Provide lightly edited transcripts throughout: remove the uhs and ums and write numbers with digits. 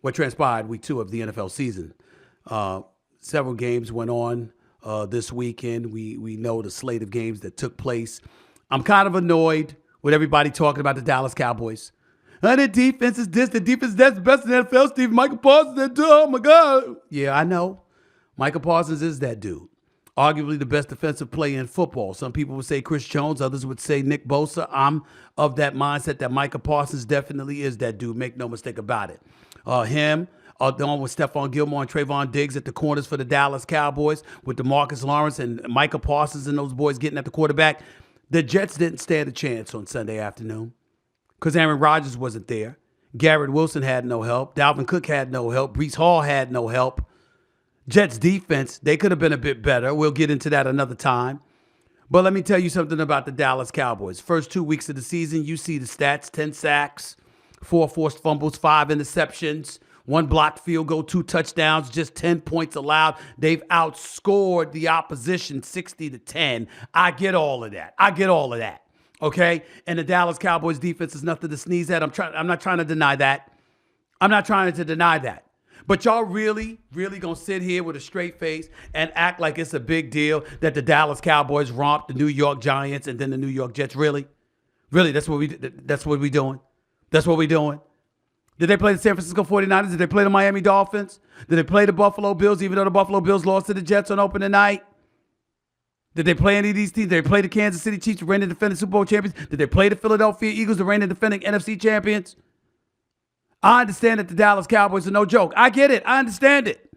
what transpired week 2 of the NFL season. Several games went on this weekend. We know the slate of games that took place. I'm kind of annoyed with everybody talking about the Dallas Cowboys. And the defense is this, the defense that's the best in the NFL, Steve. Michael Parsons, oh my God. Yeah, I know. Michael Parsons is that dude. Arguably the best defensive player in football. Some people would say Chris Jones. Others would say Nick Bosa. I'm of that mindset that Michael Parsons definitely is that dude. Make no mistake about it. Him, along with Stephon Gilmore and Trayvon Diggs at the corners for the Dallas Cowboys, with DeMarcus Lawrence and Michael Parsons and those boys getting at the quarterback. The Jets didn't stand a chance on Sunday afternoon because Aaron Rodgers wasn't there. Garrett Wilson had no help. Dalvin Cook had no help. Breece Hall had no help. Jets defense, they could have been a bit better. We'll get into that another time. But let me tell you something about the Dallas Cowboys. First 2 weeks of the season, you see the stats: 10 sacks, 4 forced fumbles, 5 interceptions, 1 blocked field goal, 2 touchdowns, just 10 points allowed. They've outscored the opposition 60-10. I get all of that. Okay? And the Dallas Cowboys defense is nothing to sneeze at. I'm not trying to deny that. But y'all really gonna sit here with a straight face and act like it's a big deal that the Dallas Cowboys romped the New York Giants and then the New York Jets? Really? That's what we doing. Did they play the San Francisco 49ers? Did they play the Miami Dolphins? Did they play the Buffalo Bills, even though the Buffalo Bills lost to the Jets on opening night? Did they play any of these teams? Did they play the Kansas City Chiefs, the reigning defending Super Bowl champions? Did they play the Philadelphia Eagles, the reigning defending NFC champions? I understand that the Dallas Cowboys are no joke. I get it. I understand it.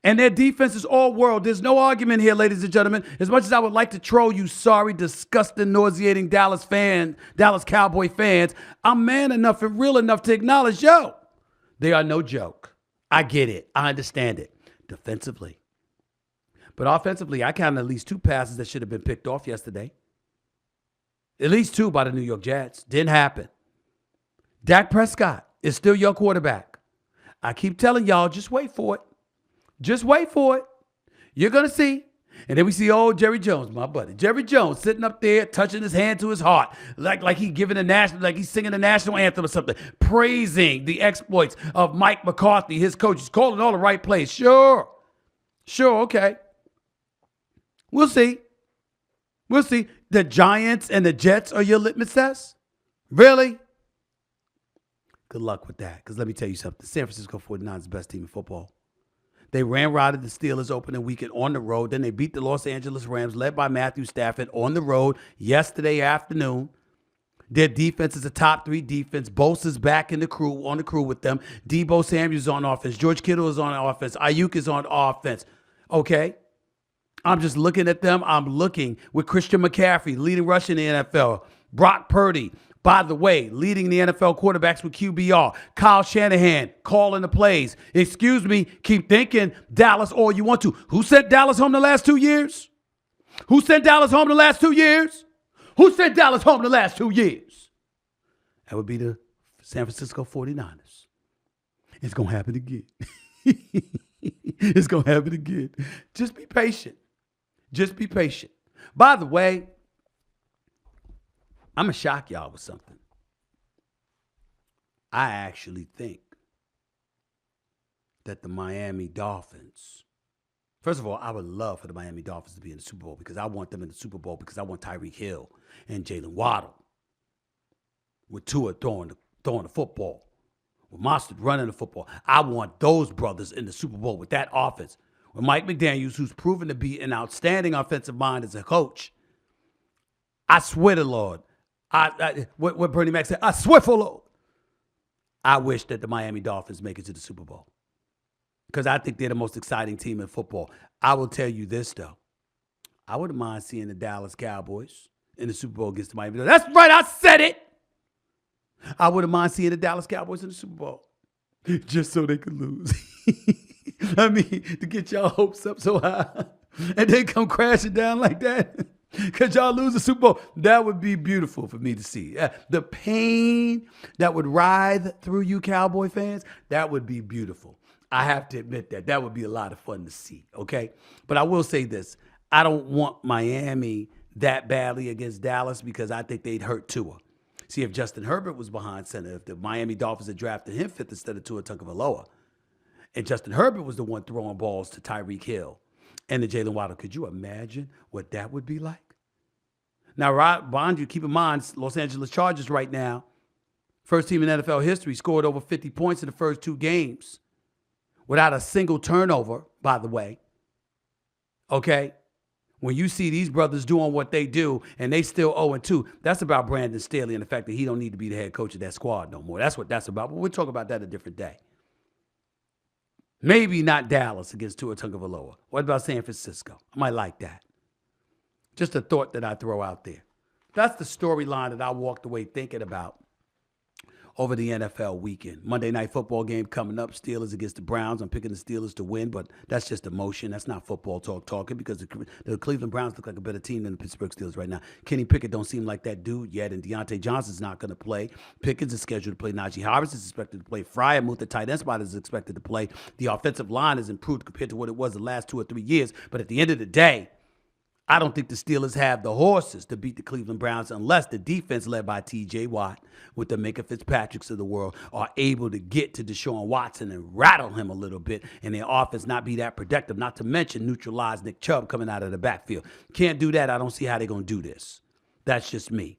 And their defense is all world. There's no argument here, ladies and gentlemen. As much as I would like to troll you sorry, disgusting, nauseating Dallas Cowboy fans, I'm man enough and real enough to acknowledge, they are no joke. I get it. I understand it. Defensively. But offensively, I counted at least 2 passes that should have been picked off yesterday. At least 2 by the New York Jets. Didn't happen. Dak Prescott is still your quarterback. I keep telling y'all, just wait for it. You're going to see. And then we see old Jerry Jones, my buddy. Jerry Jones sitting up there, touching his hand to his heart, like he's singing the national anthem or something, praising the exploits of Mike McCarthy, his coach. He's calling all the right plays. Sure, okay. We'll see. The Giants and the Jets are your litmus test? Really? Good luck with that, because let me tell you something. The San Francisco 49ers is the best team in football. They ran-routed the Steelers opening weekend on the road. Then they beat the Los Angeles Rams, led by Matthew Stafford, on the road yesterday afternoon. Their defense is a top 3 defense. Bosa's back on the crew with them. Deebo Samuel's on offense. George Kittle is on offense. Ayuk is on offense. Okay? I'm just looking at them. I'm looking with Christian McCaffrey, leading rush in the NFL. Brock Purdy, by the way, leading the NFL quarterbacks with QBR. Kyle Shanahan calling the plays. Excuse me, keep thinking Dallas all you want to. Who sent Dallas home the last 2 years? That would be the San Francisco 49ers. It's going to happen again. Just be patient. By the way, I'm going to shock y'all with something. I actually think that the Miami Dolphins, first of all, I would love for the Miami Dolphins to be in the Super Bowl, because I want them in the Super Bowl because I want Tyreek Hill and Jalen Waddle with Tua throwing the football, with Mostert running the football. I want those brothers in the Super Bowl with that offense. With Mike McDaniels, who's proven to be an outstanding offensive mind as a coach. I swear to Lord, what Bernie Mac said, I swear for Lord, I wish that the Miami Dolphins make it to the Super Bowl, because I think they're the most exciting team in football. I will tell you this, though. I wouldn't mind seeing the Dallas Cowboys in the Super Bowl against the Miami Dolphins. That's right, I said it. I wouldn't mind seeing the Dallas Cowboys in the Super Bowl just so they could lose. I mean, to get y'all hopes up so high and then come crashing down like that. Because y'all lose the Super Bowl. That would be beautiful for me to see. The pain that would writhe through you Cowboy fans, that would be beautiful. I have to admit that. That would be a lot of fun to see, okay? But I will say this. I don't want Miami that badly against Dallas, because I think they'd hurt Tua. See, if Justin Herbert was behind center, if the Miami Dolphins had drafted him fifth instead of Tua Tagovailoa, and Justin Herbert was the one throwing balls to Tyreek Hill and to Jalen Waddle, could you imagine what that would be like? Now, Bond, you keep in mind, Los Angeles Chargers right now, first team in NFL history, scored over 50 points in the first 2 games without a single turnover, by the way. Okay? When you see these brothers doing what they do and they still 0-2, that's about Brandon Staley and the fact that he don't need to be the head coach of that squad no more. That's what that's about. But we'll talk about that a different day. Maybe not Dallas against Tua Tagovailoa. What about San Francisco? I might like that. Just a thought that I throw out there. That's the storyline that I walked away thinking about over the NFL weekend. Monday Night Football game coming up, Steelers against the Browns. I'm picking the Steelers to win, but that's just emotion. That's not football talking because the Cleveland Browns look like a better team than the Pittsburgh Steelers right now. Kenny Pickett don't seem like that dude yet, and Deontay Johnson's not going to play. Pickens is scheduled to play. Najee Harris is expected to play. Freiermuth, the tight end spot, is expected to play. The offensive line has improved compared to what it was the last 2 or 3 years, but at the end of the day, I don't think the Steelers have the horses to beat the Cleveland Browns unless the defense led by T.J. Watt with the Minka Fitzpatricks of the world are able to get to Deshaun Watson and rattle him a little bit and their offense not be that productive, not to mention neutralize Nick Chubb coming out of the backfield. Can't do that. I don't see how they're going to do this. That's just me.